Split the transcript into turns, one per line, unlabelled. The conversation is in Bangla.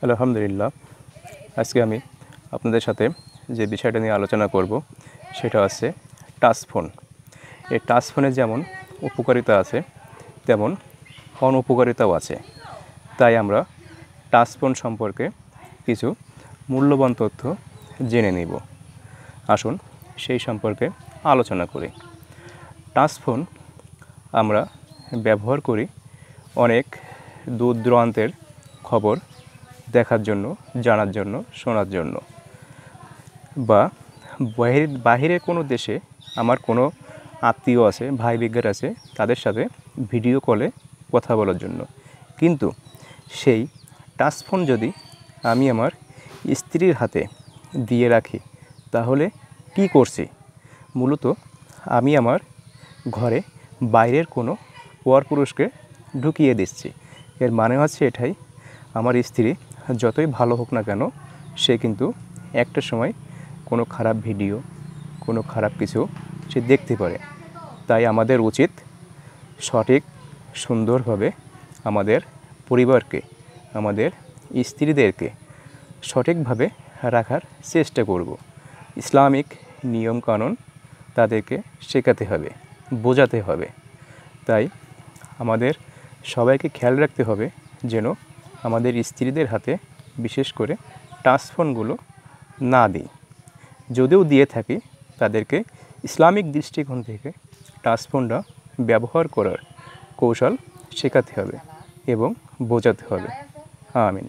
আলহামদুলিল্লাহ। আজকে আমি আপনাদের সাথে যে বিষয়টা নিয়ে আলোচনা করব সেটা হচ্ছে টাচ ফোন। এই টাচ ফোনের যেমন উপকারিতা আছে তেমন অনুপকারিতাও আছে। তাই আমরা টাচ ফোন সম্পর্কে কিছু মূল্যবান তথ্য জেনে নিব। আসুন সেই সম্পর্কে আলোচনা করি। টাচ ফোন আমরা ব্যবহার করি অনেক দূর দূরান্তের খবর দেখার জন্য, জানার জন্য, শোনার জন্য, বা বাহিরের কোনো দেশে আমার কোনো আত্মীয় আছে, ভাই বিজ্ঞার আছে, তাদের সাথে ভিডিও কলে কথা বলার জন্য। কিন্তু সেই টাচ ফোন যদি আমি আমার স্ত্রীর হাতে দিয়ে রাখি তাহলে কি করছি? মূলত আমি আমার ঘরে বাইরের কোনো পরপুরুষকে ঢুকিয়ে দিচ্ছি। এর মানে হচ্ছে এটাই, আমার স্ত্রী যতই ভালো হোক না কেন সে কিন্তু একটা সময় কোনো খারাপ ভিডিও, কোনো খারাপ কিছু সে দেখতে পারে। তাই আমাদের উচিত সঠিক সুন্দরভাবে আমাদের পরিবারকে, আমাদের স্ত্রীদেরকে সঠিকভাবে রাখার চেষ্টা করব। ইসলামিক নিয়মকানুন তাদেরকে শেখাতে হবে, বোঝাতে হবে। তাই আমাদের সবাইকে খেয়াল রাখতে হবে যেন আমাদের স্ত্রীদের হাতে বিশেষ করে টাচ ফোনগুলো না দিই। যদিও দিয়ে থাকি তাদেরকে ইসলামিক দৃষ্টিকোণ থেকে টাচ ফোনটা ব্যবহার করার কৌশল শেখাতে হবে এবং বোঝাতে হবে। আমিন।